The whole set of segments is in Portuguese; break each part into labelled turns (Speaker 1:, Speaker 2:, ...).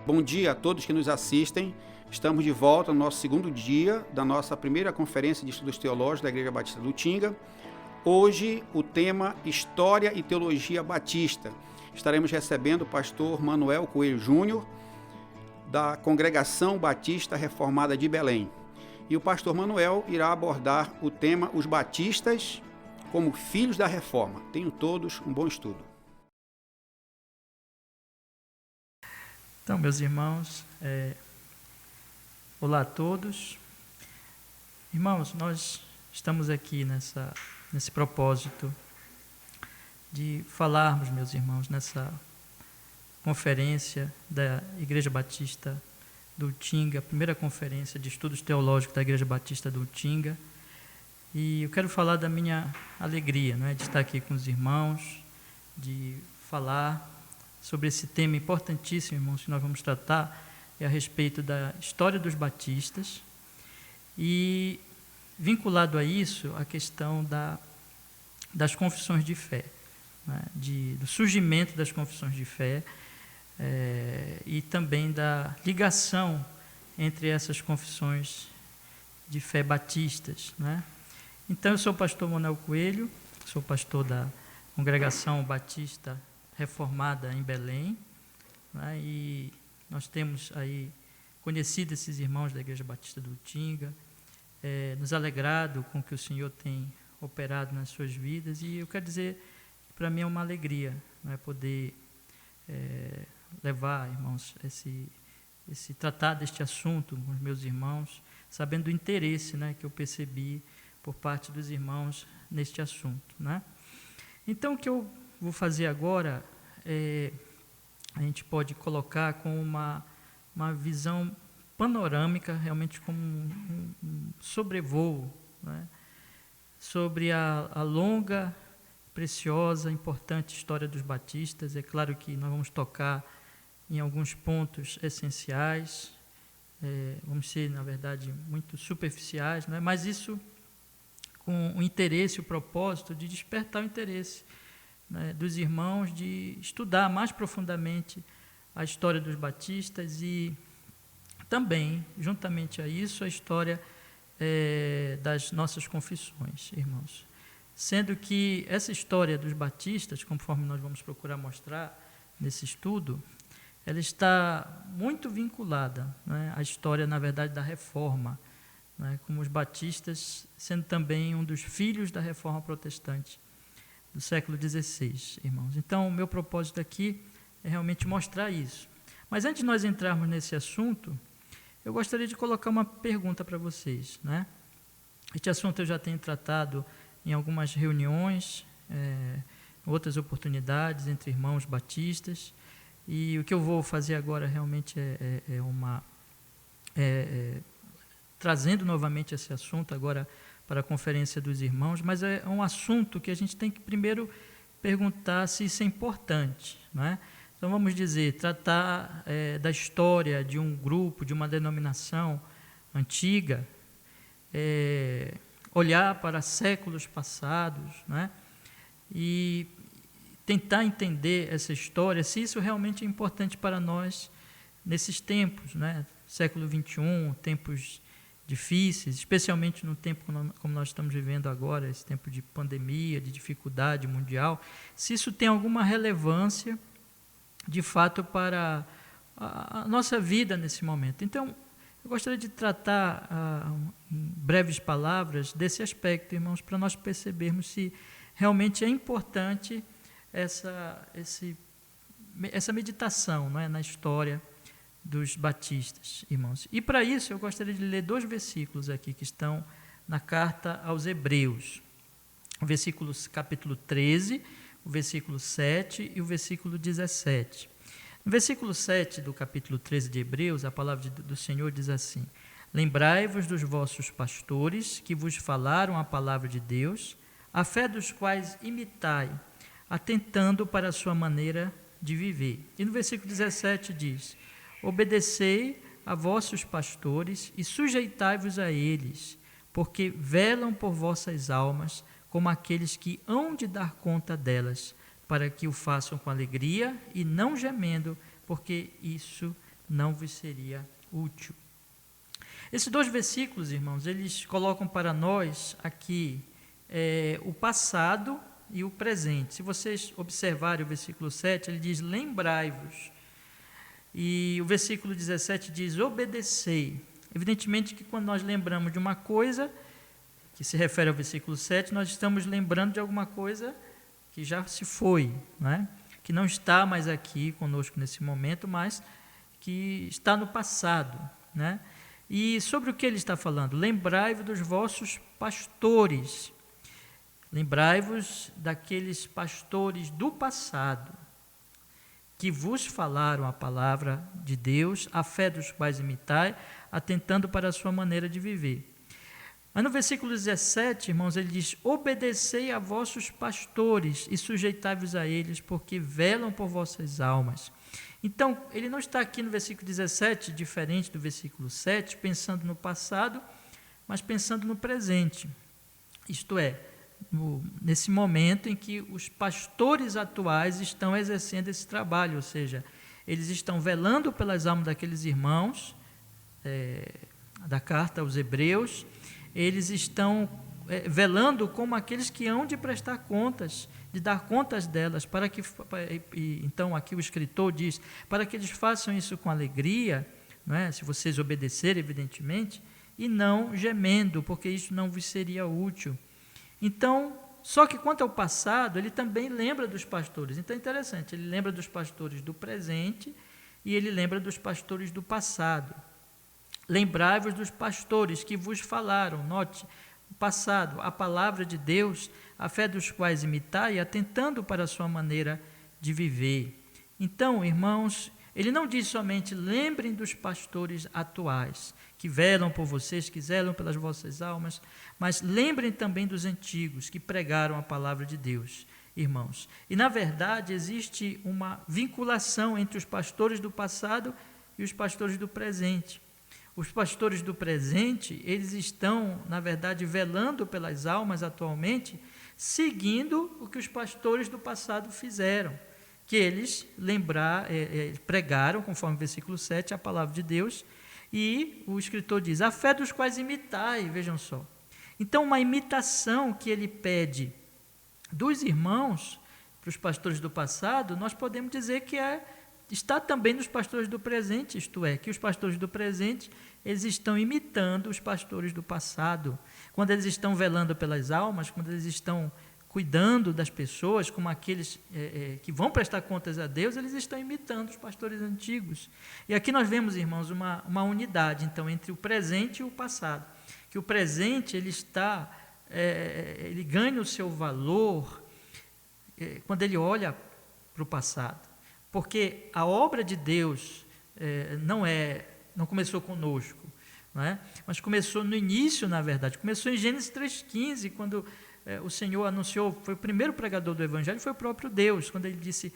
Speaker 1: Bom dia a todos que nos assistem. Estamos de volta no nosso segundo dia da nossa primeira conferência de estudos teológicos da Igreja Batista do Utinga. Hoje o tema História e Teologia Batista. Estaremos recebendo o pastor Manuel Coelho Júnior, da Congregação Batista Reformada de Belém. E o pastor Manuel irá abordar o tema Os Batistas como Filhos da Reforma. Tenham todos um bom estudo.
Speaker 2: Então, meus irmãos, olá a todos. Irmãos, nós estamos aqui nesse propósito de falarmos, meus irmãos, nessa conferência da Igreja Batista do Utinga, a primeira conferência de estudos teológicos da Igreja Batista do Utinga. E eu quero falar da minha alegria, de estar aqui com os irmãos, de falar sobre esse tema importantíssimo, irmãos, que nós vamos tratar, a respeito da história dos batistas, e vinculado a isso, a questão das confissões de fé, do surgimento das confissões de fé, e também da ligação entre essas confissões de fé batistas. Então, eu sou o pastor Manuel Coelho, sou pastor da Congregação Batista Reformada em Belém, e nós temos aí conhecido esses irmãos da Igreja Batista do Utinga, nos alegrado com o que o Senhor tem operado nas suas vidas, e eu quero dizer que para mim é uma alegria poder levar, irmãos, tratar deste assunto com os meus irmãos, sabendo do interesse que eu percebi por parte dos irmãos neste assunto. Então, o que eu vou fazer agora, a gente pode colocar com uma visão panorâmica, realmente como um sobrevoo, sobre a longa, preciosa, importante história dos batistas. É claro que nós vamos tocar em alguns pontos essenciais, vamos ser, na verdade, muito superficiais, mas isso com o interesse, o propósito de despertar o interesse dos irmãos de estudar mais profundamente a história dos batistas e também, juntamente a isso, a história das nossas confissões, irmãos. Sendo que essa história dos batistas, conforme nós vamos procurar mostrar nesse estudo, ela está muito vinculada à história, na verdade, da Reforma, como os batistas sendo também um dos filhos da Reforma Protestante do século XVI, irmãos. Então, o meu propósito aqui é realmente mostrar isso. Mas antes de nós entrarmos nesse assunto, eu gostaria de colocar uma pergunta para vocês. Este assunto eu já tenho tratado em algumas reuniões, outras oportunidades entre irmãos batistas, e o que eu vou fazer agora realmente trazendo novamente esse assunto agora para a conferência dos irmãos, mas é um assunto que a gente tem que primeiro perguntar se isso é importante. Então, vamos dizer, tratar da história de um grupo, de uma denominação antiga, olhar para séculos passados, e tentar entender essa história, se isso realmente é importante para nós nesses tempos, século XXI, tempos difíceis, especialmente no tempo como nós estamos vivendo agora, esse tempo de pandemia, de dificuldade mundial, se isso tem alguma relevância, de fato, para a nossa vida nesse momento. Então, eu gostaria de tratar, em breves palavras, desse aspecto, irmãos, para nós percebermos se realmente é importante essa meditação na história dos batistas, irmãos. E para isso eu gostaria de ler 2 versículos aqui que estão na carta aos Hebreus, o capítulo 13, o versículo 7 e o versículo 17. No versículo 7 do capítulo 13 de Hebreus, a palavra do Senhor diz assim: Lembrai-vos dos vossos pastores que vos falaram a palavra de Deus, a fé dos quais imitai, atentando para a sua maneira de viver. E no versículo 17 diz: Obedecei a vossos pastores e sujeitai-vos a eles, porque velam por vossas almas como aqueles que hão de dar conta delas, para que o façam com alegria e não gemendo, porque isso não vos seria útil. Esses 2 versículos, irmãos, eles colocam para nós aqui o passado e o presente. Se vocês observarem o versículo 7, ele diz: lembrai-vos. E o versículo 17 diz: obedecei. Evidentemente que quando nós lembramos de uma coisa, que se refere ao versículo 7, nós estamos lembrando de alguma coisa que já se foi, né? Que não está mais aqui conosco nesse momento, mas que está no passado, né? E sobre o que ele está falando? Lembrai-vos dos vossos pastores. Lembrai-vos daqueles pastores do passado, que vos falaram a palavra de Deus, a fé dos quais imitai, atentando para a sua maneira de viver. Mas no versículo 17, irmãos, ele diz: obedecei a vossos pastores e sujeitai-vos a eles, porque velam por vossas almas. Então, ele não está aqui no versículo 17, diferente do versículo 7, pensando no passado, mas pensando no presente. Isto é, nesse momento em que os pastores atuais estão exercendo esse trabalho, ou seja, eles estão velando pelas almas daqueles irmãos, da carta aos Hebreus, eles estão velando como aqueles que hão de prestar contas, de dar contas delas, para que, então aqui o escritor diz, para que eles façam isso com alegria, não é? Se vocês obedecerem, evidentemente, e não gemendo, porque isso não vos seria útil. Então, só que quanto ao passado, ele também lembra dos pastores. Então é interessante, ele lembra dos pastores do presente e ele lembra dos pastores do passado. Lembrai-vos dos pastores que vos falaram, note, o passado, a palavra de Deus, a fé dos quais imitai, atentando para a sua maneira de viver. Então, irmãos, ele não diz somente lembrem dos pastores atuais, que velam por vocês, que zelam pelas vossas almas, mas lembrem também dos antigos, que pregaram a palavra de Deus, irmãos. E, na verdade, existe uma vinculação entre os pastores do passado e os pastores do presente. Os pastores do presente, eles estão, na verdade, velando pelas almas atualmente, seguindo o que os pastores do passado fizeram, que eles pregaram, conforme o versículo 7, a palavra de Deus, e o escritor diz, a fé dos quais imitai, vejam só. Então, uma imitação que ele pede dos irmãos para os pastores do passado, nós podemos dizer que está também nos pastores do presente, isto é, que os pastores do presente, eles estão imitando os pastores do passado. Quando eles estão velando pelas almas, quando eles estão cuidando das pessoas, como aqueles que vão prestar contas a Deus, eles estão imitando os pastores antigos. E aqui nós vemos, irmãos, uma unidade, então, entre o presente e o passado. Que o presente, ele ganha o seu valor quando ele olha para o passado. Porque a obra de Deus não começou conosco, não é? Mas começou no início, na verdade. Começou em Gênesis 3,15, quando o Senhor anunciou, foi o primeiro pregador do Evangelho, foi o próprio Deus, quando ele disse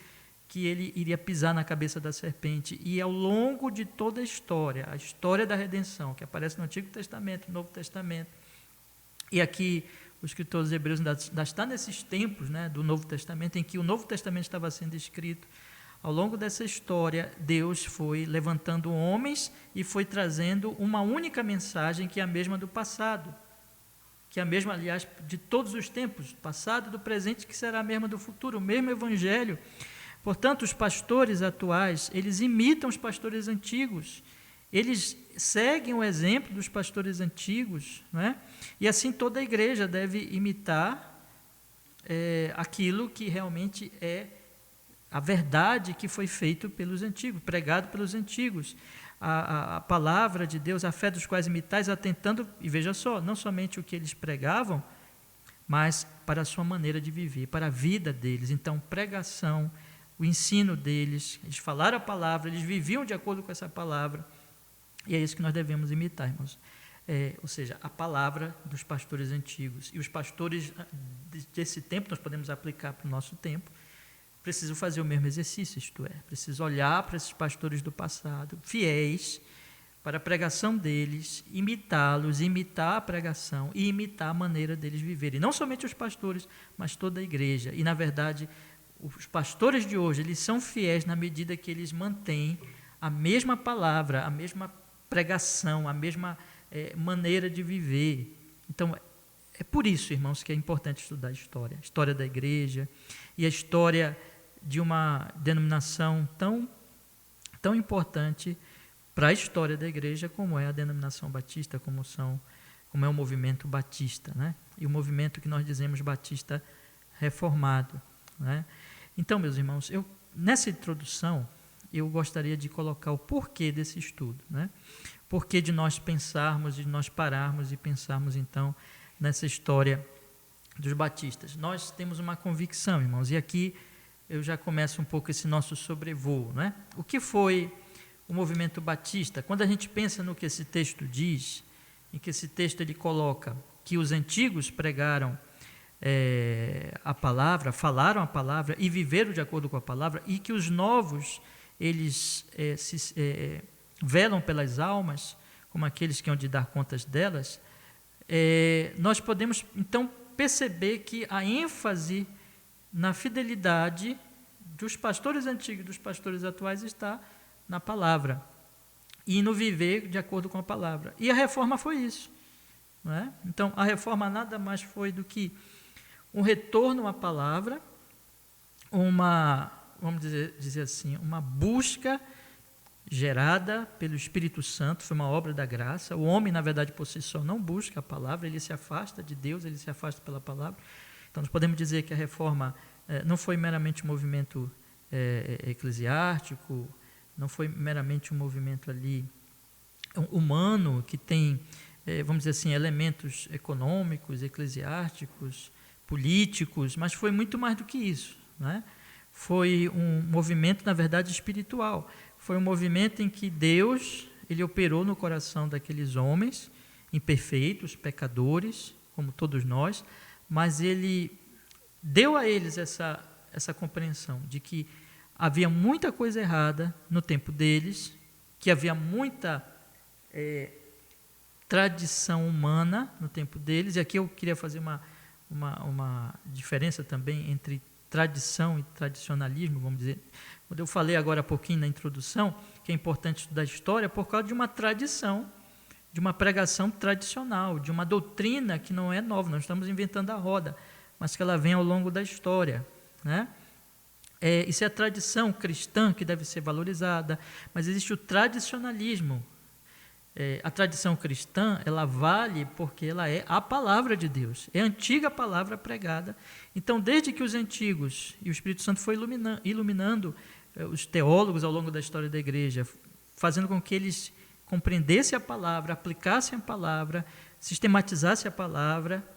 Speaker 2: que ele iria pisar na cabeça da serpente. E ao longo de toda a história da redenção, que aparece no Antigo Testamento, no Novo Testamento, e aqui o escritor dos Hebreus ainda está nesses tempos, né, do Novo Testamento, em que o Novo Testamento estava sendo escrito. Ao longo dessa história, Deus foi levantando homens e foi trazendo uma única mensagem, que é a mesma do passado, que é a mesma, aliás, de todos os tempos, do passado e do presente, que será a mesma do futuro, o mesmo Evangelho. Portanto, os pastores atuais, eles imitam os pastores antigos, eles seguem o exemplo dos pastores antigos, não é? E assim toda a igreja deve imitar aquilo que realmente é a verdade que foi feito pelos antigos, pregado pelos antigos, a palavra de Deus, a fé dos quais imitais, atentando, e veja só, não somente o que eles pregavam, mas para a sua maneira de viver, para a vida deles. Então, pregação, o ensino deles, eles falaram a palavra, eles viviam de acordo com essa palavra, e é isso que nós devemos imitar, irmãos. Ou seja, a palavra dos pastores antigos. E os pastores desse tempo, nós podemos aplicar para o nosso tempo, preciso fazer o mesmo exercício, isto é, preciso olhar para esses pastores do passado, fiéis, para a pregação deles, imitá-los, imitar a pregação e imitar a maneira deles viverem. Não somente os pastores, mas toda a igreja. E, na verdade, os pastores de hoje, eles são fiéis na medida que eles mantêm a mesma palavra, a mesma pregação, a mesma maneira de viver. Então, é por isso, irmãos, que é importante estudar a história da igreja e a história de uma denominação tão importante para a história da igreja como é a denominação batista, como é o movimento batista, né? E o movimento que nós dizemos batista reformado, né? Então, meus irmãos, nessa introdução, eu gostaria de colocar o porquê desse estudo, né? Porquê de nós pensarmos, de nós pararmos e pensarmos, então, nessa história dos batistas. Nós temos uma convicção, irmãos, e aqui eu já começo um pouco esse nosso sobrevoo, né? O que foi o movimento batista? Quando a gente pensa no que esse texto diz, em que esse texto ele coloca que os antigos pregaram a palavra, falaram a palavra e viveram de acordo com a palavra, e que os novos, eles velam pelas almas, como aqueles que hão de dar contas delas, nós podemos, então, perceber que a ênfase na fidelidade dos pastores antigos e dos pastores atuais está na palavra e no viver de acordo com a palavra. E a reforma foi isso, não é? Então, a reforma nada mais foi do que um retorno à palavra, vamos dizer assim, uma busca gerada pelo Espírito Santo, foi uma obra da graça. O homem, na verdade, por si só, não busca a palavra, ele se afasta de Deus, ele se afasta pela palavra. Então, nós podemos dizer que a reforma não foi meramente um movimento eclesiástico, não foi meramente um movimento ali humano, que tem, vamos dizer assim, elementos econômicos, eclesiásticos, políticos, mas foi muito mais do que isso, né? Foi um movimento, na verdade, espiritual. Foi um movimento em que Deus, ele operou no coração daqueles homens imperfeitos, pecadores, como todos nós, mas ele deu a eles essa compreensão de que havia muita coisa errada no tempo deles, que havia muita tradição humana no tempo deles, e aqui eu queria fazer uma diferença também entre tradição e tradicionalismo, vamos dizer. Quando eu falei agora há pouquinho na introdução, que é importante estudar história, por causa de uma tradição, de uma pregação tradicional, de uma doutrina que não é nova, nós estamos inventando a roda, mas que ela vem ao longo da história, né? Isso é a tradição cristã que deve ser valorizada, mas existe o tradicionalismo. A tradição cristã, ela vale porque ela é a palavra de Deus, é a antiga palavra pregada. Então, desde que os antigos, e o Espírito Santo foi iluminando os teólogos ao longo da história da igreja, fazendo com que eles compreendessem a palavra, aplicassem a palavra, sistematizassem a palavra,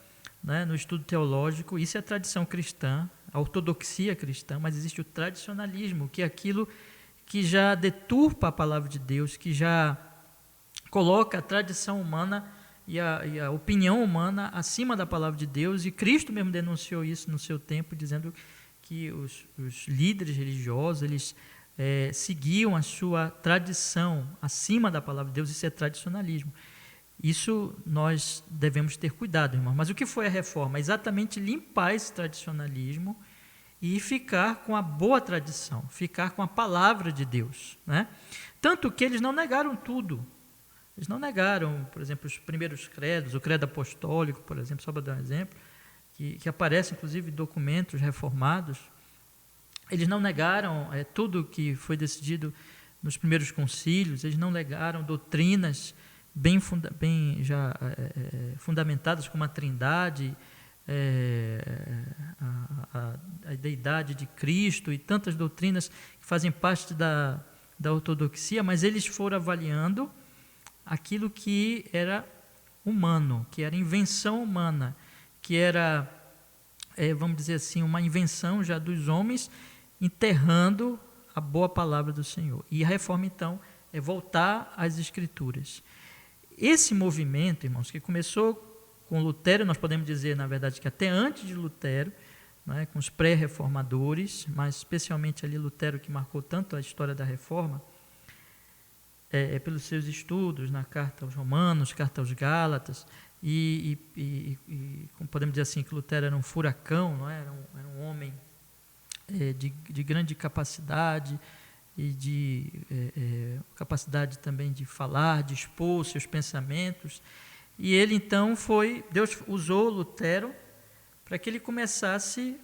Speaker 2: né, no estudo teológico. Isso é a tradição cristã, a ortodoxia cristã, mas existe o tradicionalismo, que é aquilo que já deturpa a palavra de Deus, que já coloca a tradição humana e a opinião humana acima da palavra de Deus, e Cristo mesmo denunciou isso no seu tempo, dizendo que os líderes religiosos, eles seguiam a sua tradição acima da palavra de Deus. Isso é tradicionalismo. Isso nós devemos ter cuidado, irmão. Mas o que foi a reforma? Exatamente limpar esse tradicionalismo e ficar com a boa tradição, ficar com a palavra de Deus, né? Tanto que eles não negaram tudo. Eles não negaram, por exemplo, os primeiros credos, o credo apostólico, por exemplo, só para dar um exemplo, que aparece inclusive em documentos reformados. Eles não negaram tudo que foi decidido nos primeiros concílios, eles não negaram doutrinas bem já fundamentadas, como a Trindade, a deidade de Cristo e tantas doutrinas que fazem parte da ortodoxia, mas eles foram avaliando aquilo que era humano, que era invenção humana, que era, vamos dizer assim, uma invenção já dos homens, enterrando a boa palavra do Senhor. E a reforma, então, é voltar às Escrituras. Esse movimento, irmãos, que começou com Lutero, nós podemos dizer, na verdade, que até antes de Lutero, né, com os pré-reformadores, mas especialmente ali Lutero, que marcou tanto a história da reforma, pelos seus estudos na carta aos Romanos, carta aos Gálatas, e podemos dizer assim, que Lutero era um furacão, não é? Era um homem de grande capacidade e de capacidade também de falar, de expor seus pensamentos. E ele então Deus usou Lutero para que ele começasse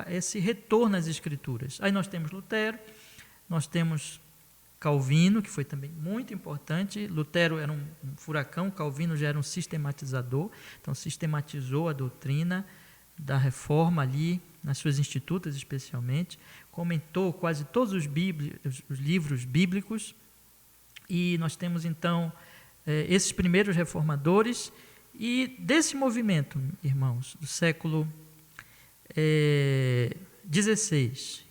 Speaker 2: esse retorno às Escrituras. Aí nós temos Lutero, nós temos Calvino, que foi também muito importante. Lutero era um furacão, Calvino já era um sistematizador, então sistematizou a doutrina da reforma ali, nas suas institutas especialmente, comentou quase todos os livros bíblicos, e nós temos então esses primeiros reformadores, e desse movimento, irmãos, do século XVI,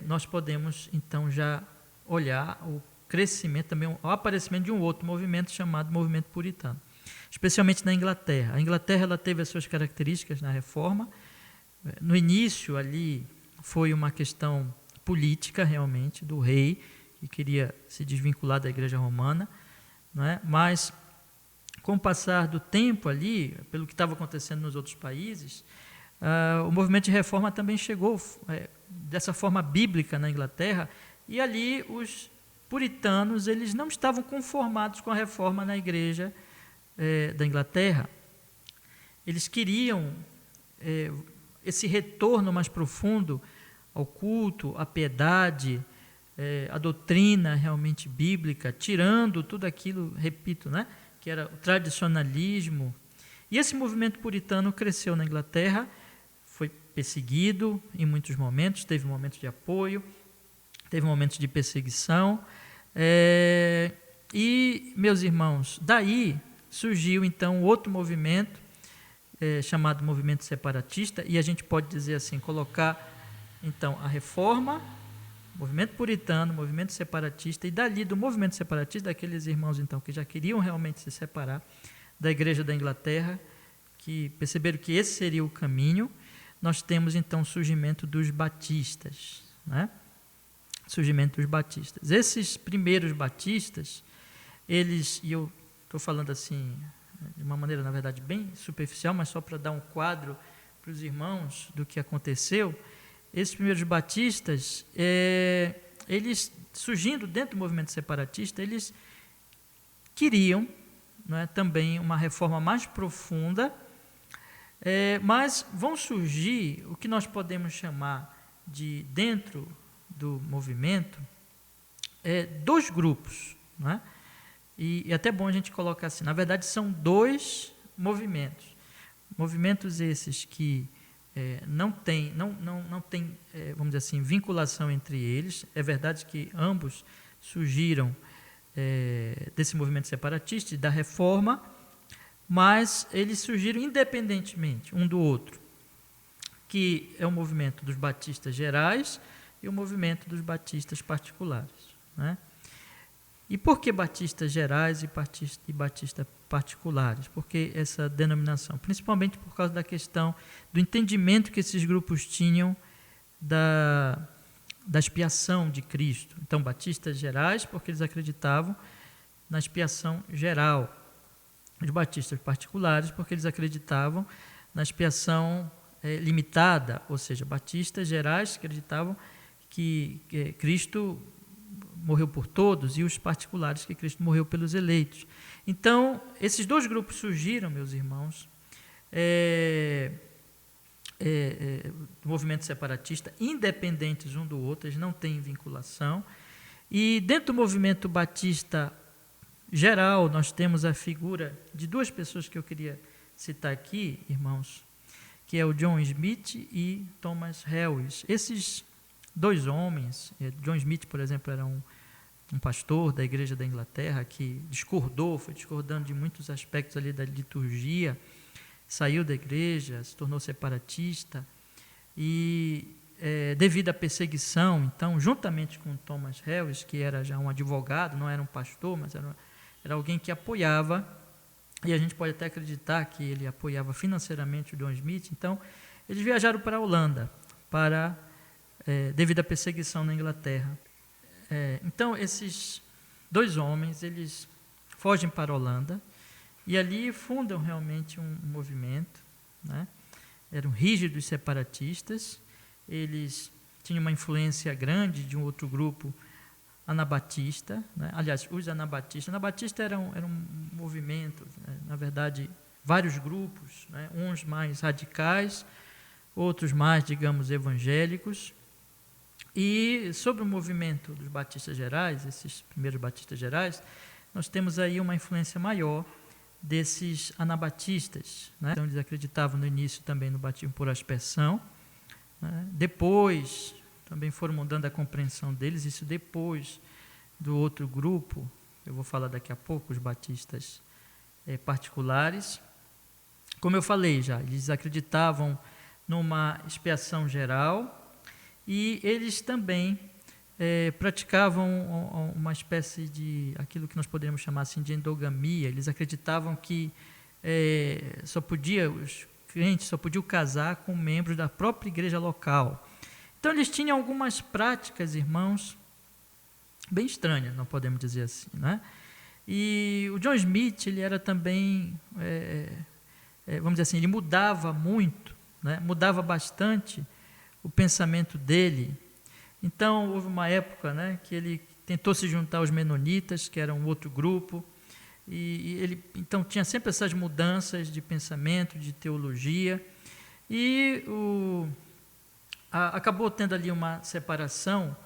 Speaker 2: nós podemos então já olhar o crescimento, também o aparecimento de um outro movimento chamado movimento puritano, especialmente na Inglaterra. A Inglaterra ela teve as suas características na reforma. No início ali foi uma questão política realmente, do rei, que queria se desvincular da Igreja Romana, não é? Mas com o passar do tempo ali, pelo que estava acontecendo nos outros países, o movimento de reforma também chegou dessa forma bíblica na Inglaterra, e ali os puritanos eles não estavam conformados com a reforma na Igreja da Inglaterra. Eles queriam esse retorno mais profundo ao culto, à piedade, à doutrina realmente bíblica, tirando tudo aquilo, repito, né, que era o tradicionalismo. E esse movimento puritano cresceu na Inglaterra, foi perseguido em muitos momentos, teve momentos de apoio, teve momentos de perseguição, e, meus irmãos, daí surgiu então outro movimento, chamado movimento separatista, e a gente pode dizer assim, colocar então a reforma, movimento puritano, movimento separatista, e dali do movimento separatista, daqueles irmãos então que já queriam realmente se separar da Igreja da Inglaterra, que perceberam que esse seria o caminho, nós temos então o surgimento dos batistas, né? Surgimento dos batistas. Esses primeiros batistas, eles, e eu estou falando assim, de uma maneira, na verdade, bem superficial, mas só para dar um quadro para os irmãos do que aconteceu, esses primeiros batistas, eles, surgindo dentro do movimento separatista, eles queriam, não é, também uma reforma mais profunda, mas vão surgir o que nós podemos chamar de, dentro do movimento, dois grupos, não é? E é até bom a gente colocar assim, na verdade são dois movimentos esses que não tem, vamos dizer assim, vinculação entre eles. É verdade que ambos surgiram desse movimento separatista e da reforma, mas eles surgiram independentemente um do outro, que é o movimento dos batistas gerais e o movimento dos batistas particulares, né? E por que batistas gerais e batistas particulares? Por que essa denominação? Principalmente por causa da questão do entendimento que esses grupos tinham da expiação de Cristo. Então, batistas gerais, porque eles acreditavam na expiação geral. Os batistas particulares, porque eles acreditavam na expiação limitada, ou seja, batistas gerais acreditavam que Cristo morreu por todos, e os particulares que Cristo morreu pelos eleitos. Então, esses dois grupos surgiram, meus irmãos, do movimento separatista, independentes um do outro, eles não têm vinculação. E dentro do movimento batista geral, nós temos a figura de duas pessoas que eu queria citar aqui, irmãos, que é o John Smith e Thomas Helwys. Esses dois homens, John Smith, por exemplo, era um pastor da Igreja da Inglaterra que foi discordando de muitos aspectos ali da liturgia, saiu da igreja, se tornou separatista, e devido à perseguição, então, juntamente com Thomas Helwys, que era já um advogado, não era um pastor, mas era alguém que apoiava, e a gente pode até acreditar que ele apoiava financeiramente o John Smith. Então, eles viajaram para a Holanda, devido à perseguição na Inglaterra. Então, esses dois homens, eles fogem para a Holanda e ali fundam realmente um movimento, né? Eram rígidos separatistas eles tinham uma influência grande de um outro grupo anabatista, né? Aliás, os anabatistas. Anabatista era um movimento, né? Na verdade, vários grupos, né? Uns mais radicais, outros mais, digamos, evangélicos. E sobre o movimento dos batistas gerais, esses primeiros batistas gerais, nós temos aí uma influência maior desses anabatistas, né? Então, eles acreditavam no início também no batismo por aspersão, né? Depois também foram mudando a compreensão deles, isso depois do outro grupo, eu vou falar daqui a pouco, os batistas particulares. Como eu falei já, eles acreditavam numa expiação geral e eles também praticavam uma espécie de, aquilo que nós poderíamos chamar assim de endogamia. Eles acreditavam que os crentes só podiam casar com membros da própria igreja local. Então, eles tinham algumas práticas, irmãos, bem estranhas, não podemos dizer assim, né? E o John Smith, ele era também, vamos dizer assim, ele mudava muito, né? Mudava bastante o pensamento dele. Então, houve uma época, né, que ele tentou se juntar aos menonitas, que era um outro grupo, e ele, então, tinha sempre essas mudanças de pensamento, de teologia, e acabou tendo ali uma separação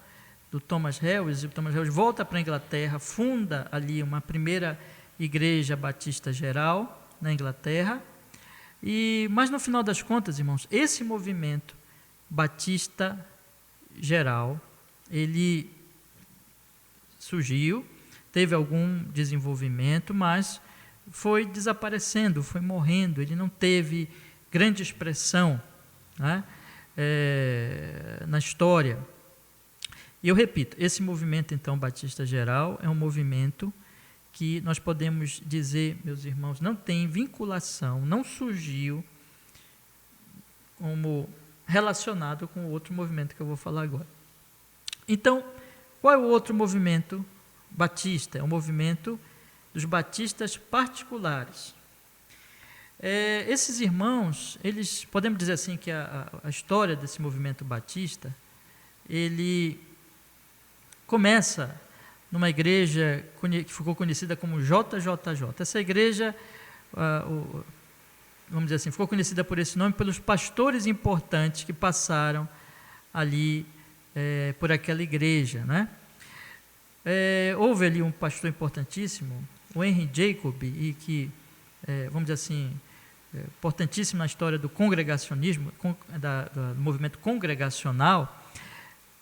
Speaker 2: do Thomas Harris, e o Thomas Harris volta para a Inglaterra, funda ali uma primeira igreja batista geral na Inglaterra, mas no final das contas, irmãos, esse movimento batista geral, ele surgiu, teve algum desenvolvimento, mas foi desaparecendo, foi morrendo, ele não teve grande expressão, né, na história. E eu repito, esse movimento, então, batista geral, é um movimento que nós podemos dizer, meus irmãos, não tem vinculação, não surgiu como relacionado com o outro movimento que eu vou falar agora. Então, qual é o outro movimento batista? É o movimento dos batistas particulares. Esses irmãos, eles, podemos dizer assim que a história desse movimento batista, ele começa numa igreja que ficou conhecida como JJJ. Essa igreja, vamos dizer assim, ficou conhecida por esse nome pelos pastores importantes que passaram ali por aquela igreja, né? Houve ali um pastor importantíssimo, o Henry Jacob, e que, vamos dizer assim, importantíssimo na história do congregacionismo, do movimento congregacional.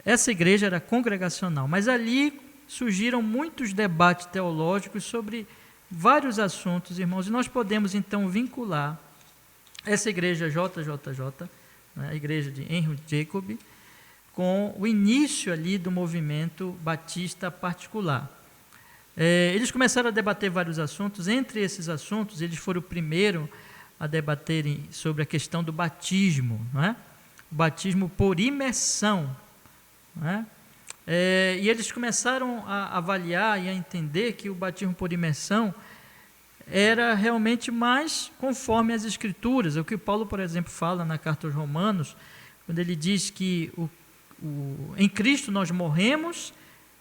Speaker 2: Essa igreja era congregacional, mas ali surgiram muitos debates teológicos sobre vários assuntos, irmãos, e nós podemos então vincular essa igreja JJJ, né, a igreja de Henry Jacob, com o início ali do movimento batista particular. Eles começaram a debater vários assuntos. Entre esses assuntos, eles foram o primeiro a debaterem sobre a questão do batismo, não é? O batismo por imersão, não é? E eles começaram a avaliar e a entender que o batismo por imersão era realmente mais conforme as Escrituras. O que Paulo, por exemplo, fala na carta aos Romanos, quando ele diz que em Cristo nós morremos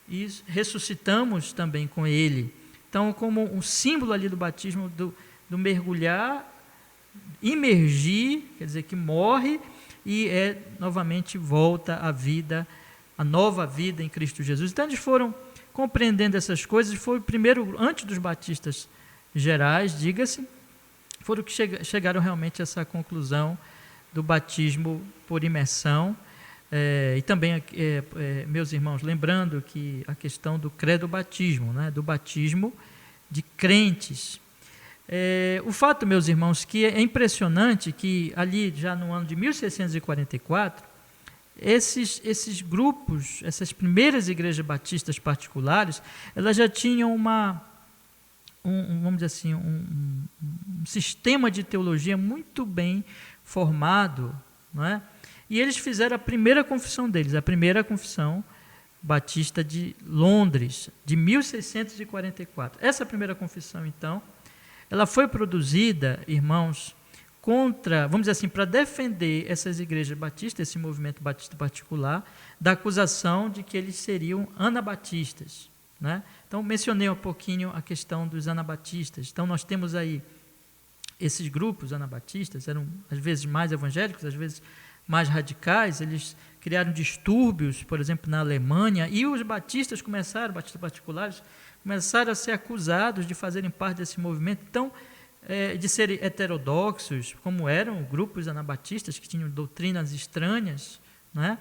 Speaker 2: e ressuscitamos também com Ele. Então, como um símbolo ali do batismo, do mergulhar, imergir, quer dizer que morre e novamente volta à vida, a nova vida em Cristo Jesus. Então, eles foram compreendendo essas coisas. Foi o primeiro, antes dos batistas gerais, diga-se, foram que chegaram realmente a essa conclusão do batismo por imersão. E também, meus irmãos, lembrando que a questão do credo-batismo, né, do batismo de crentes. O fato, meus irmãos, que é impressionante que ali, já no ano de 1644, esses grupos, essas primeiras igrejas batistas particulares, elas já tinham vamos dizer assim, um sistema de teologia muito bem formado, não é? E eles fizeram a primeira confissão deles, a primeira confissão batista de Londres, de 1644. Essa primeira confissão, então, ela foi produzida, irmãos, contra, vamos dizer assim, para defender essas igrejas batistas, esse movimento batista particular, da acusação de que eles seriam anabatistas, né? Então, mencionei um pouquinho a questão dos anabatistas. Então, nós temos aí esses grupos anabatistas, eram às vezes mais evangélicos, às vezes mais radicais, eles criaram distúrbios, por exemplo, na Alemanha, e os batistas batistas particulares, começaram a ser acusados de fazerem parte desse movimento, então, de serem heterodoxos, como eram grupos anabatistas que tinham doutrinas estranhas, né?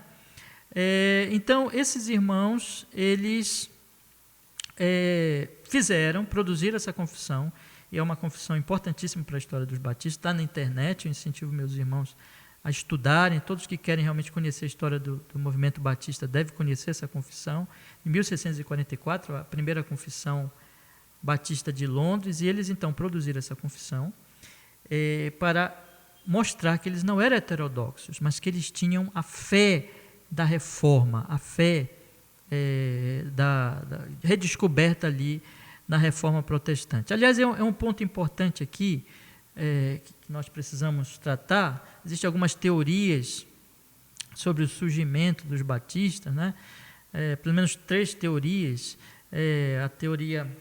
Speaker 2: Então, esses irmãos, eles produziram essa confissão, e é uma confissão importantíssima para a história dos batistas, está na internet, eu incentivo meus irmãos a estudarem, todos que querem realmente conhecer a história do movimento batista devem conhecer essa confissão, em 1644, a primeira confissão batista de Londres, e eles então produziram essa confissão para mostrar que eles não eram heterodoxos, mas que eles tinham a fé da reforma, a fé da redescoberta ali na reforma protestante. Aliás, é um ponto importante aqui que nós precisamos tratar. Existem algumas teorias sobre o surgimento dos batistas, né? Pelo menos 3 teorias. A teoria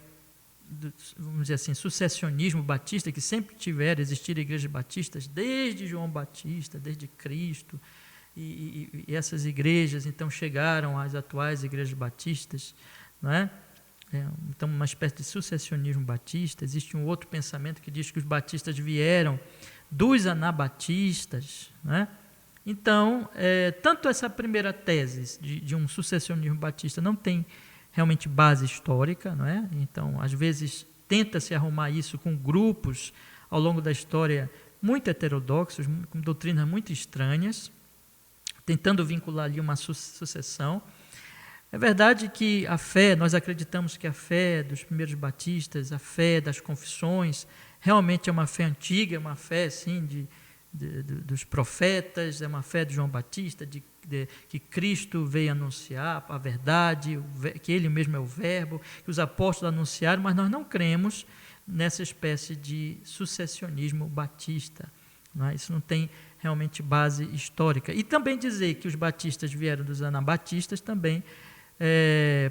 Speaker 2: vamos dizer assim, sucessionismo batista, que sempre existiram igrejas batistas desde João Batista, desde Cristo, e essas igrejas então chegaram às atuais igrejas batistas, não é? Então, uma espécie de sucessionismo batista. Existe um outro pensamento que diz que os batistas vieram dos anabatistas, né? Então, tanto essa primeira tese de um sucessionismo batista não tem realmente base histórica, não é? Então, às vezes, tenta-se arrumar isso com grupos ao longo da história muito heterodoxos, com doutrinas muito estranhas, tentando vincular ali uma sucessão. É verdade que a fé, nós acreditamos que a fé dos primeiros batistas, a fé das confissões, realmente é uma fé antiga, é uma fé, sim, dos profetas, é uma fé de João Batista, que Cristo veio anunciar a verdade, que Ele mesmo é o Verbo, que os apóstolos anunciaram, mas nós não cremos nessa espécie de sucessionismo batista, não é? Isso não tem realmente base histórica. E também dizer que os batistas vieram dos anabatistas também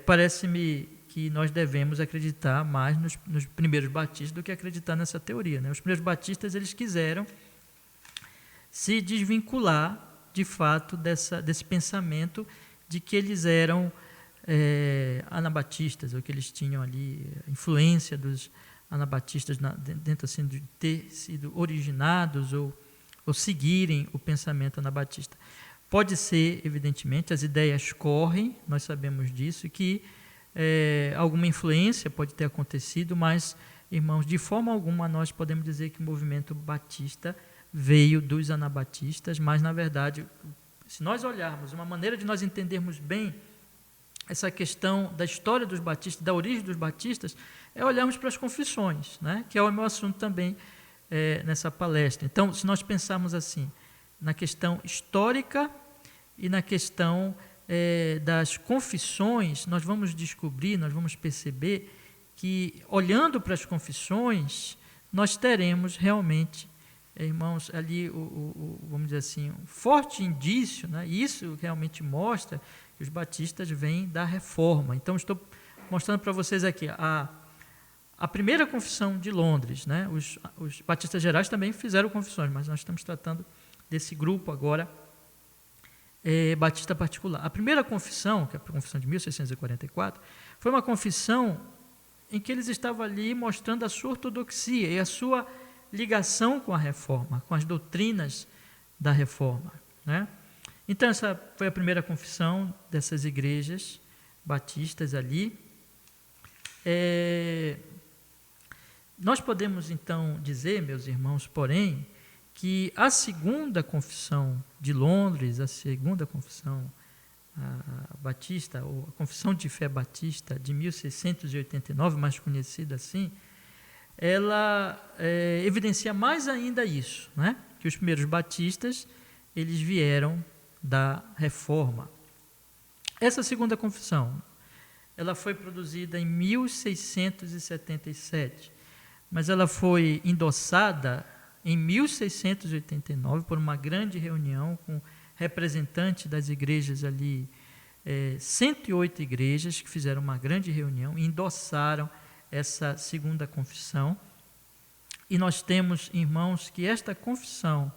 Speaker 2: parece-me que nós devemos acreditar mais nos primeiros batistas do que acreditar nessa teoria, né? Os primeiros batistas, eles quiseram se desvincular, de fato, desse pensamento de que eles eram anabatistas, ou que eles tinham ali influência dos anabatistas dentro assim, de ter sido originados ou seguirem o pensamento anabatista. Pode ser, evidentemente, as ideias correm, nós sabemos disso, que alguma influência pode ter acontecido, mas, irmãos, de forma alguma nós podemos dizer que o movimento batista veio dos anabatistas, mas, na verdade, se nós olharmos, uma maneira de nós entendermos bem essa questão da história dos batistas, da origem dos batistas, é olharmos para as confissões, né? Que é o meu assunto também nessa palestra. Então, se nós pensarmos assim, na questão histórica e na questão das confissões, nós vamos descobrir, nós vamos perceber que, olhando para as confissões, nós teremos realmente, irmãos, ali, vamos dizer assim, um forte indício, né? E isso realmente mostra que os batistas vêm da reforma. Então, estou mostrando para vocês aqui a primeira confissão de Londres, né? Os batistas gerais também fizeram confissões, mas nós estamos tratando desse grupo agora, batista particular. A primeira confissão, que é a confissão de 1644, foi uma confissão em que eles estavam ali mostrando a sua ortodoxia e a sua ligação com a reforma, com as doutrinas da reforma, né? Então, essa foi a primeira confissão dessas igrejas batistas ali. Nós podemos, então, dizer, meus irmãos, porém, que a segunda confissão de Londres, a segunda confissão batista, ou a confissão de fé batista de 1689, mais conhecida assim, ela evidencia mais ainda isso, né? Que os primeiros batistas, eles vieram da reforma. Essa segunda confissão, ela foi produzida em 1677, mas ela foi endossada em 1689, por uma grande reunião com representantes das igrejas ali, 108 igrejas que fizeram uma grande reunião e endossaram essa segunda confissão. E nós temos, irmãos, que esta confissão,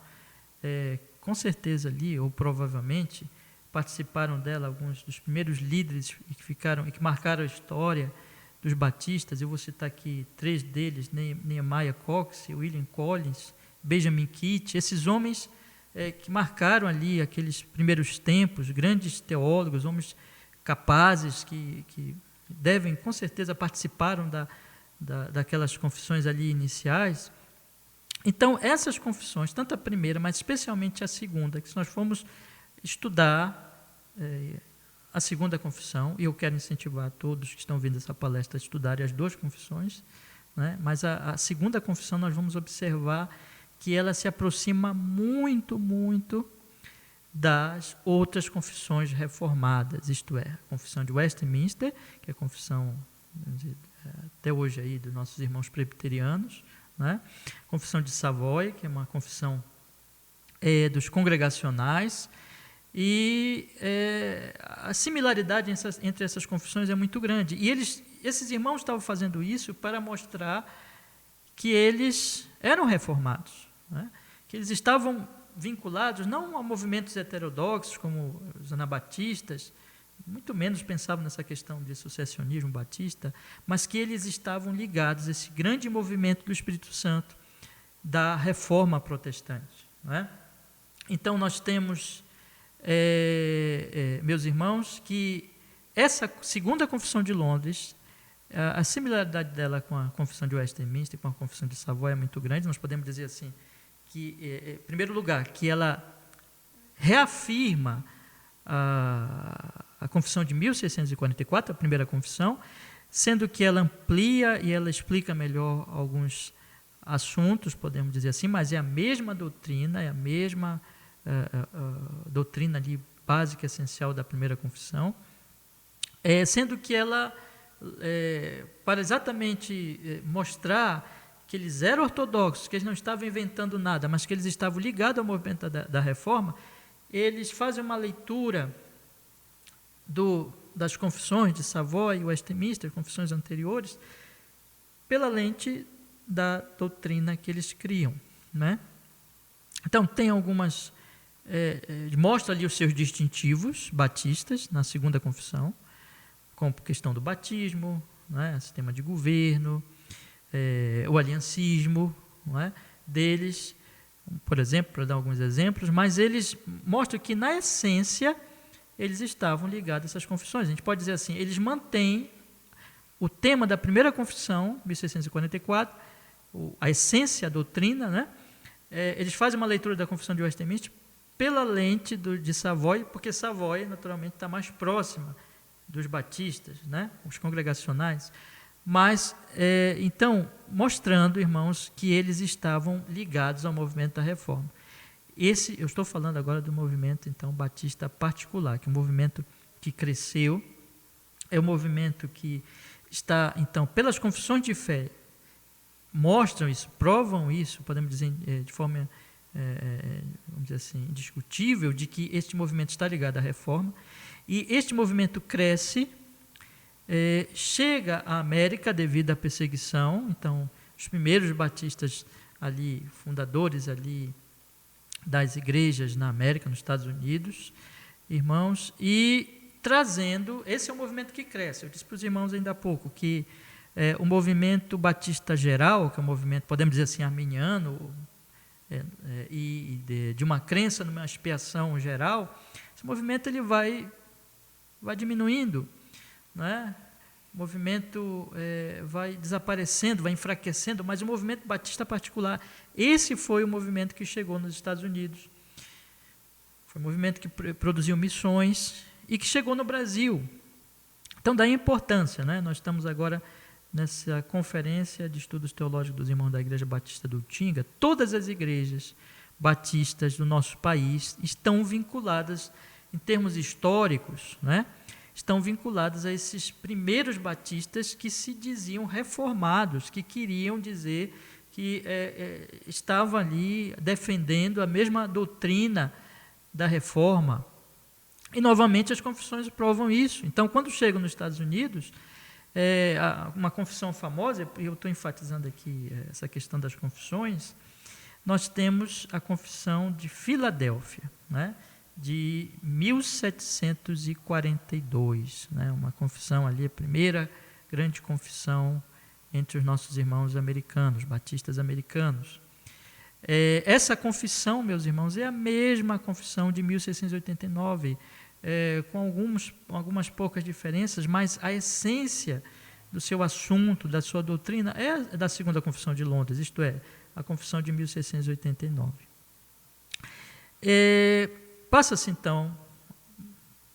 Speaker 2: com certeza ali, ou provavelmente, participaram dela alguns dos primeiros líderes e que marcaram a história dos batistas. Eu vou citar aqui 3 deles: Nehemiah Cox, William Collins, Benjamin Kitt. Esses homens que marcaram ali aqueles primeiros tempos, grandes teólogos, homens capazes que devem, com certeza, participaram daquelas confissões ali iniciais. Então, essas confissões, tanto a primeira, mas especialmente a segunda, que se nós formos estudar a segunda confissão, e eu quero incentivar todos que estão vindo essa palestra a estudarem as 2 confissões, né? Mas a segunda confissão nós vamos observar que ela se aproxima muito, muito das outras confissões reformadas, isto é, a confissão de Westminster, que é a confissão, até hoje, aí, dos nossos irmãos presbiterianos, né? A confissão de Savoy, que é uma confissão dos congregacionais, e a similaridade entre essas confissões é muito grande. E esses irmãos estavam fazendo isso para mostrar que eles eram reformados, né? Que eles estavam vinculados não a movimentos heterodoxos como os anabatistas, muito menos pensavam nessa questão de sucessionismo batista, mas que eles estavam ligados a esse grande movimento do Espírito Santo da reforma protestante, né? Então nós temos, meus irmãos, que essa segunda confissão de Londres, a similaridade dela com a confissão de Westminster, com a confissão de Savoy, é muito grande. Nós podemos dizer assim, que, em primeiro lugar, que ela reafirma a confissão de 1644, a primeira confissão, sendo que ela amplia e ela explica melhor alguns assuntos, podemos dizer assim, mas é a mesma doutrina, é a mesma doutrina ali básica, essencial da primeira confissão, sendo que ela, para exatamente mostrar que eles eram ortodoxos, que eles não estavam inventando nada, mas que eles estavam ligados ao movimento da reforma, eles fazem uma leitura das confissões de Savoy e Westminster, confissões anteriores, pela lente da doutrina que eles criam, né? Então, tem algumas... mostra ali os seus distintivos batistas na segunda confissão, como a questão do batismo, né, sistema de governo, o aliancismo, não é, deles, por exemplo, para dar alguns exemplos, mas eles mostram que, na essência, eles estavam ligados a essas confissões. A gente pode dizer assim, eles mantêm o tema da primeira confissão, 1644, a essência, a doutrina, né? Eles fazem uma leitura da confissão de Westminster pela lente de Savoy, porque Savoy, naturalmente, está mais próxima dos batistas, né? Os congregacionais. Mas, então, mostrando, irmãos, que eles estavam ligados ao movimento da reforma. Eu estou falando agora do movimento, então, batista particular, que é um movimento que cresceu, é um movimento que está, então, pelas confissões de fé, mostram isso, provam isso, podemos dizer de forma, vamos dizer assim, indiscutível, de que este movimento está ligado à reforma, e este movimento cresce, chega à América devido à perseguição. Então, os primeiros batistas ali, fundadores ali das igrejas na América, nos Estados Unidos, irmãos, e trazendo, esse é um movimento que cresce. Eu disse para os irmãos ainda há pouco que o movimento batista geral, que é um movimento, podemos dizer assim, arminiano, e de uma crença numa expiação geral, esse movimento ele vai diminuindo, né? O movimento vai desaparecendo, vai enfraquecendo, mas o movimento batista particular, esse foi o movimento que chegou nos Estados Unidos. Foi um movimento que produziu missões e que chegou no Brasil. Então, daí a importância, né? Nós estamos agora nessa conferência de estudos teológicos dos irmãos da Igreja Batista do Utinga. Todas as igrejas batistas do nosso país estão vinculadas, em termos históricos, né? Estão vinculadas a esses primeiros batistas que se diziam reformados, que queriam dizer que estavam ali defendendo a mesma doutrina da reforma. E, novamente, as confissões provam isso. Então, quando chegam nos Estados Unidos, uma confissão famosa, e eu estou enfatizando aqui essa questão das confissões, nós temos a Confissão de Filadélfia, né, de 1742, né, uma confissão ali, a primeira grande confissão entre os nossos irmãos americanos, batistas americanos. Essa confissão, meus irmãos, é a mesma confissão de 1689, com algumas poucas diferenças, mas a essência do seu assunto, da sua doutrina, é da Segunda Confissão de Londres, isto é, a Confissão de 1689. Passa-se, então,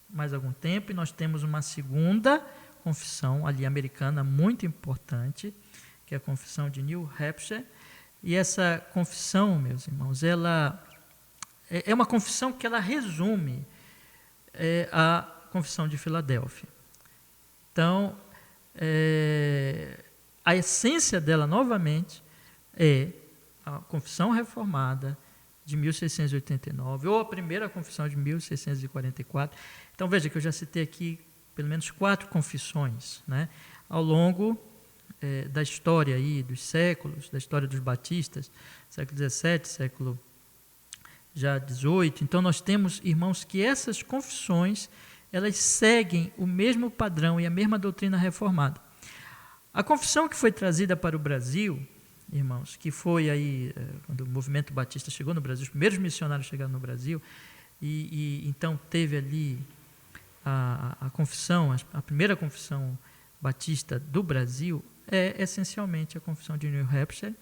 Speaker 2: mais algum tempo, e nós temos uma segunda confissão ali americana muito importante, que é a Confissão de New Hampshire. E essa confissão, meus irmãos, ela é uma confissão que ela resume a Confissão de Filadélfia. Então, a essência dela, novamente, é a Confissão Reformada de 1689, ou a primeira Confissão de 1644. Então, veja que eu já citei aqui pelo menos 4 confissões, né, ao longo da história aí, dos séculos, da história dos batistas, século XVII, século já XVIII. Então, nós temos, irmãos, que essas confissões, elas seguem o mesmo padrão e a mesma doutrina reformada. A confissão que foi trazida para o Brasil, irmãos, que foi aí, quando o movimento batista chegou no Brasil, os primeiros missionários chegaram no Brasil, e então teve ali a confissão, a primeira confissão batista do Brasil, é essencialmente a Confissão de New Hampshire,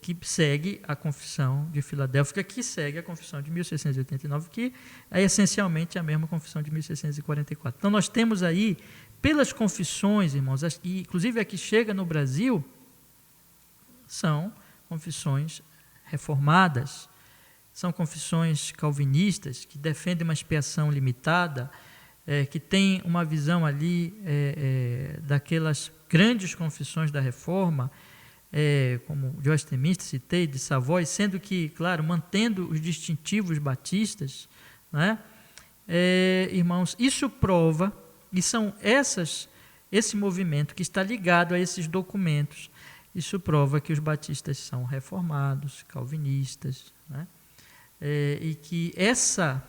Speaker 2: que segue a Confissão de Filadélfia, que segue a Confissão de 1689, que é essencialmente a mesma Confissão de 1644. Então, nós temos aí, pelas confissões, irmãos, e inclusive a que chega no Brasil, são confissões reformadas, são confissões calvinistas, que defendem uma expiação limitada, que tem uma visão ali daquelas grandes confissões da Reforma, como de Westminster, citei, de Savoy, sendo que, claro, mantendo os distintivos batistas, né? Irmãos, isso prova, e são esse movimento que está ligado a esses documentos, isso prova que os batistas são reformados, calvinistas, né? E que essa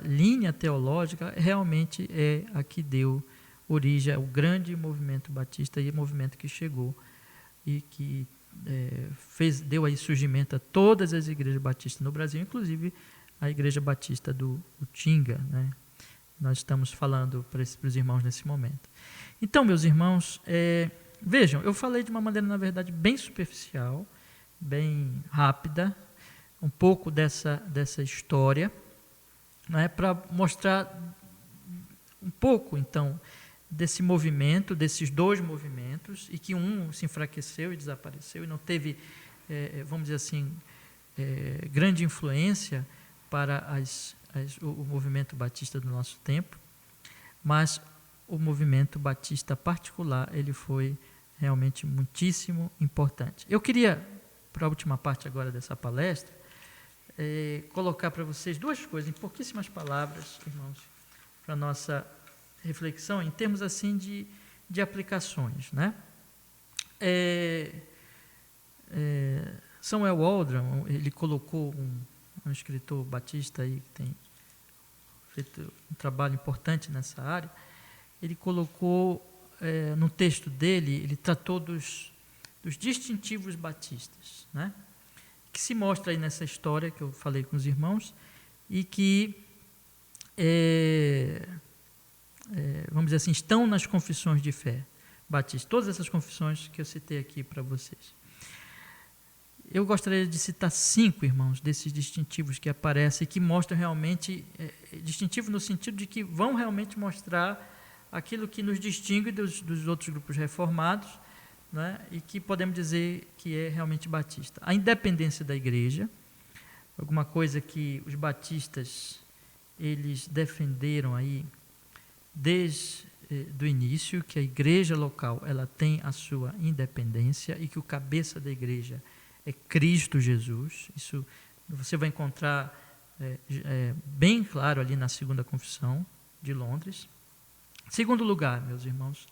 Speaker 2: linha teológica realmente é a que deu origem ao grande movimento batista, e o movimento que chegou e que deu aí surgimento a todas as igrejas batistas no Brasil, inclusive a Igreja Batista do Tinga, né? Nós estamos falando para os irmãos nesse momento. Então, meus irmãos, vejam, eu falei de uma maneira, na verdade, bem superficial, bem rápida, um pouco dessa história, né, para mostrar um pouco, então, desse movimento, desses dois movimentos, e que um se enfraqueceu e desapareceu, e não teve, vamos dizer assim, grande influência para o movimento batista do nosso tempo, mas o movimento batista particular, ele foi realmente muitíssimo importante. Eu queria, para a última parte agora dessa palestra, colocar para vocês duas coisas, em pouquíssimas palavras, irmãos, para a nossa reflexão, em termos assim de aplicações, né? Samuel Waldron, ele colocou um escritor batista aí, que tem feito um trabalho importante nessa área, ele colocou, no texto dele, ele tratou dos distintivos batistas, né? Que se mostra aí nessa história que eu falei com os irmãos, e que, vamos dizer assim, estão nas confissões de fé batista, todas essas confissões que eu citei aqui para vocês. Eu gostaria de citar 5, irmãos, desses distintivos que aparecem e que mostram realmente, distintivo no sentido de que vão realmente mostrar aquilo que nos distingue dos outros grupos reformados, né, e que podemos dizer que é realmente batista. A independência da igreja, alguma coisa que os batistas eles defenderam aí desde do início que a igreja local ela tem a sua independência e que o cabeça da igreja é Cristo Jesus. Isso você vai encontrar bem claro ali na Segunda Confissão de Londres. Segundo lugar, meus irmãos,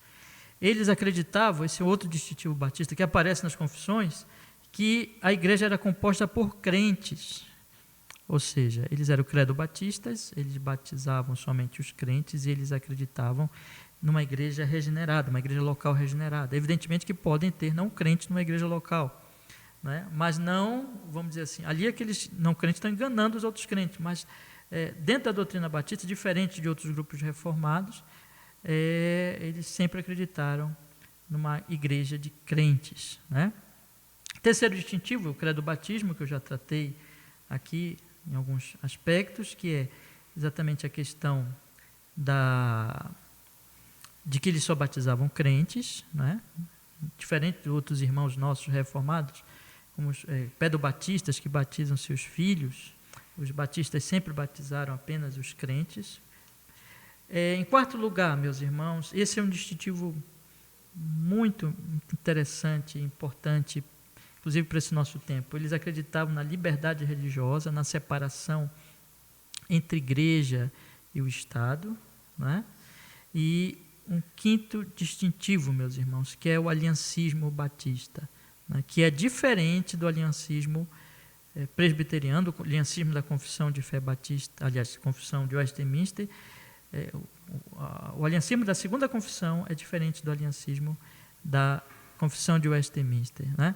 Speaker 2: eles acreditavam, esse outro distintivo batista que aparece nas confissões, que a igreja era composta por crentes. Ou seja, eles eram credo-batistas, eles batizavam somente os crentes e eles acreditavam numa igreja regenerada, uma igreja local regenerada. Evidentemente que podem ter não crentes numa igreja local, né? Mas não, vamos dizer assim, ali aqueles não crentes estão enganando os outros crentes, mas dentro da doutrina batista, diferente de outros grupos reformados, eles sempre acreditaram numa igreja de crentes, né? Terceiro distintivo, o credo-batismo, que eu já tratei aqui em alguns aspectos, que é exatamente a questão de que eles só batizavam crentes, né? Diferente de outros irmãos nossos reformados, como os pedobatistas que batizam seus filhos. Os batistas sempre batizaram apenas os crentes. Em quarto lugar, meus irmãos, esse é um distintivo muito interessante e importante, inclusive para esse nosso tempo. Eles acreditavam na liberdade religiosa, na separação entre igreja e o Estado, né? E um quinto distintivo, meus irmãos, que é o aliancismo batista, né? Que é diferente do aliancismo presbiteriano, do aliancismo da Confissão de Fé Batista, aliás, Confissão de Westminster. O aliancismo da Segunda Confissão é diferente do aliancismo da Confissão de Westminster, né?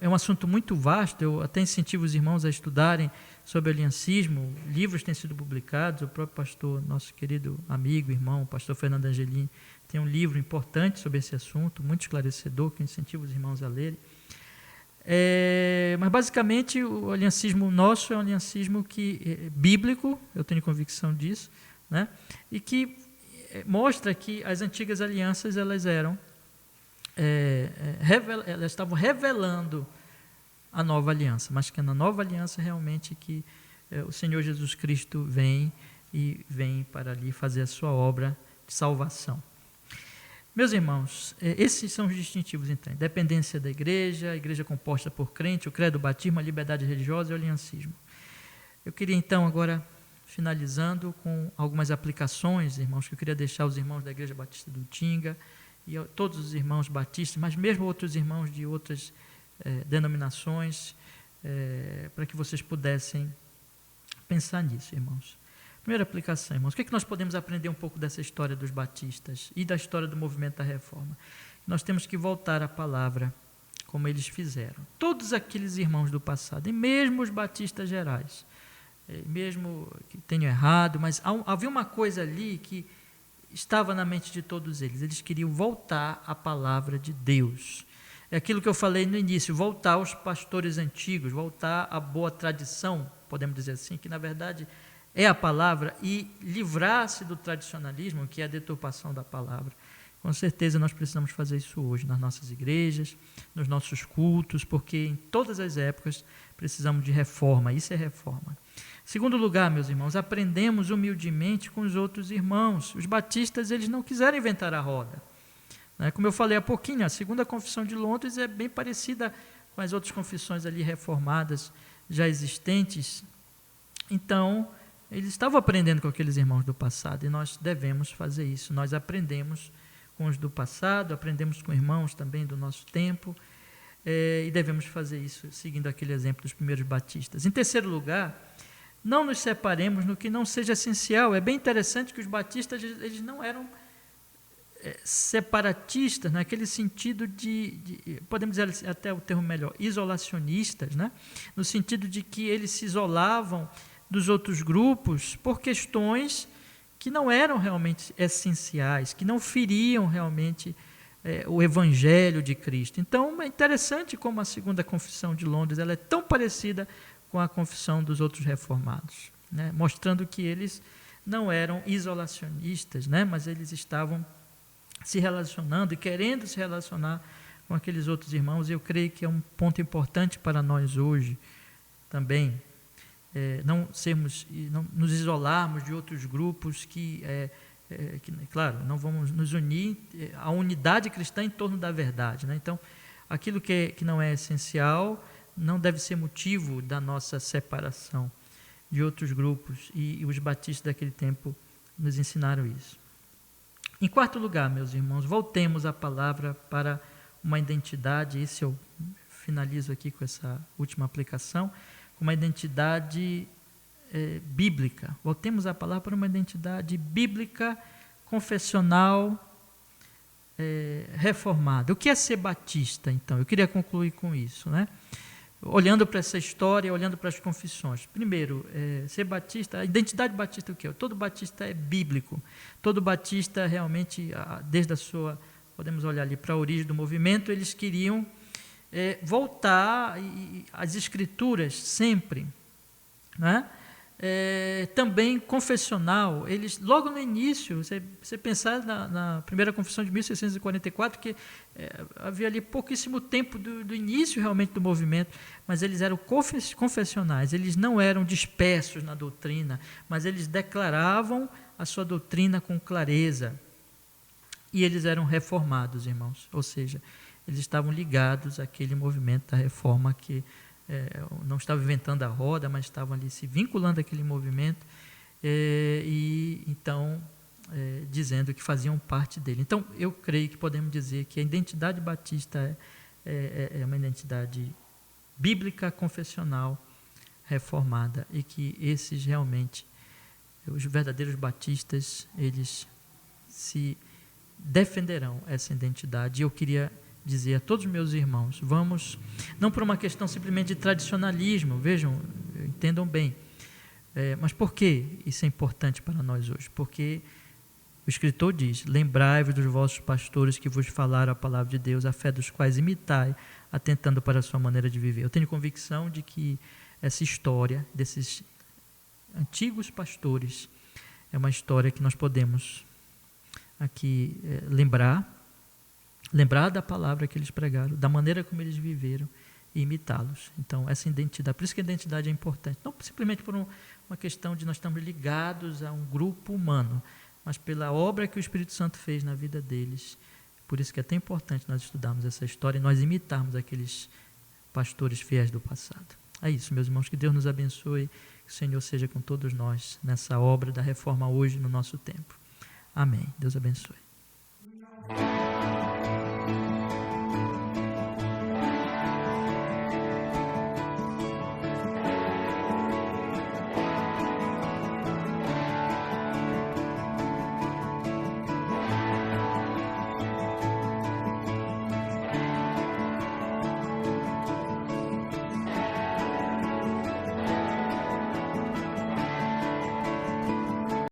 Speaker 2: É um assunto muito vasto, eu até incentivo os irmãos a estudarem sobre aliancismo, livros têm sido publicados, o próprio pastor, nosso querido amigo, irmão, o pastor Fernando Angelini, tem um livro importante sobre esse assunto, muito esclarecedor, que eu incentivo os irmãos a lerem. Mas basicamente o aliancismo nosso é um aliancismo bíblico, eu tenho convicção disso, né? E que mostra que as antigas alianças elas estavam revelando a nova aliança, mas que na nova aliança realmente que o Senhor Jesus Cristo vem para ali fazer a sua obra de salvação. Meus irmãos, esses são os distintivos então: dependência da igreja, a igreja composta por crente, o credo, o batismo, a liberdade religiosa e o aliancismo. Eu queria então agora, finalizando com algumas aplicações, irmãos, que eu queria deixar aos irmãos da Igreja Batista do Tinga e a todos os irmãos batistas, mas mesmo outros irmãos de outras denominações, para que vocês pudessem pensar nisso, irmãos. Primeira aplicação, irmãos, o que nós podemos aprender um pouco dessa história dos batistas e da história do movimento da Reforma? Nós temos que voltar à palavra como eles fizeram. Todos aqueles irmãos do passado, e mesmo os batistas gerais, mesmo que tenham errado, mas havia uma coisa ali que estava na mente de todos eles. Eles queriam voltar à palavra de Deus. É aquilo que eu falei no início, voltar aos pastores antigos, voltar à boa tradição, podemos dizer assim, que na verdade é a palavra, e livrar-se do tradicionalismo, que é a deturpação da palavra. Com certeza nós precisamos fazer isso hoje nas nossas igrejas, nos nossos cultos, porque em todas as épocas precisamos de reforma, isso é reforma. Segundo lugar, meus irmãos, aprendemos humildemente com os outros irmãos. Os batistas, eles não quiseram inventar a roda. Como eu falei há pouquinho, a Segunda Confissão de Londres é bem parecida com as outras confissões ali reformadas já existentes. Então, eles estavam aprendendo com aqueles irmãos do passado e nós devemos fazer isso. Nós aprendemos com os do passado, aprendemos com irmãos também do nosso tempo e devemos fazer isso seguindo aquele exemplo dos primeiros batistas. Em terceiro lugar, não nos separemos no que não seja essencial. É bem interessante que os batistas eles não eram separatistas, naquele sentido podemos dizer até o termo melhor, isolacionistas, né? No sentido de que eles se isolavam dos outros grupos por questões que não eram realmente essenciais, que não feriam realmente o Evangelho de Cristo. Então, é interessante como a Segunda Confissão de Londres ela é tão parecida com a confissão dos outros reformados, né? Mostrando que eles não eram isolacionistas, né? Mas eles estavam se relacionando e querendo se relacionar com aqueles outros irmãos. Eu creio que é um ponto importante para nós hoje também, não nos isolarmos de outros grupos que claro, não vamos nos unir à unidade cristã em torno da verdade, né? Então, aquilo que não é essencial não deve ser motivo da nossa separação de outros grupos, e os batistas daquele tempo nos ensinaram isso. Em quarto lugar, meus irmãos, voltemos a palavra para uma identidade, esse eu finalizo aqui com essa última aplicação, uma identidade bíblica. Voltemos a palavra para uma identidade bíblica, confessional, reformada. O que é ser batista, então? Eu queria concluir com isso, né? Olhando para essa história, olhando para as confissões. Primeiro, ser batista, a identidade batista é o quê? Todo batista é bíblico. Todo batista realmente, desde a sua, podemos olhar ali para a origem do movimento, eles queriam voltar às escrituras sempre, né? Também confessional, eles logo no início, você pensar na primeira confissão de 1644, que havia ali pouquíssimo tempo do início realmente do movimento, mas eles eram confessionais, eles não eram dispersos na doutrina, mas eles declaravam a sua doutrina com clareza, e eles eram reformados, irmãos, ou seja, eles estavam ligados àquele movimento da reforma que não estava inventando a roda, mas estavam ali se vinculando àquele movimento, e então dizendo que faziam parte dele. Então, eu creio que podemos dizer que a identidade batista é uma identidade bíblica, confessional, reformada, e que esses realmente, os verdadeiros batistas, eles se defenderão essa identidade. E eu queria dizer a todos os meus irmãos, vamos, não por uma questão simplesmente de tradicionalismo, vejam, entendam bem, mas por que isso é importante para nós hoje? Porque o escritor diz, lembrai-vos dos vossos pastores que vos falaram a palavra de Deus, a fé dos quais imitai, atentando para a sua maneira de viver. Eu tenho convicção de que essa história desses antigos pastores é uma história que nós podemos aqui lembrar da palavra que eles pregaram, da maneira como eles viveram e imitá-los. Então, essa identidade, por isso que a identidade é importante, não simplesmente por uma questão de nós estamos ligados a um grupo humano, mas pela obra que o Espírito Santo fez na vida deles. Por isso que é tão importante nós estudarmos essa história e nós imitarmos aqueles pastores fiéis do passado. É isso, meus irmãos, que Deus nos abençoe, que o Senhor seja com todos nós nessa obra da reforma hoje no nosso tempo. Amém. Deus abençoe.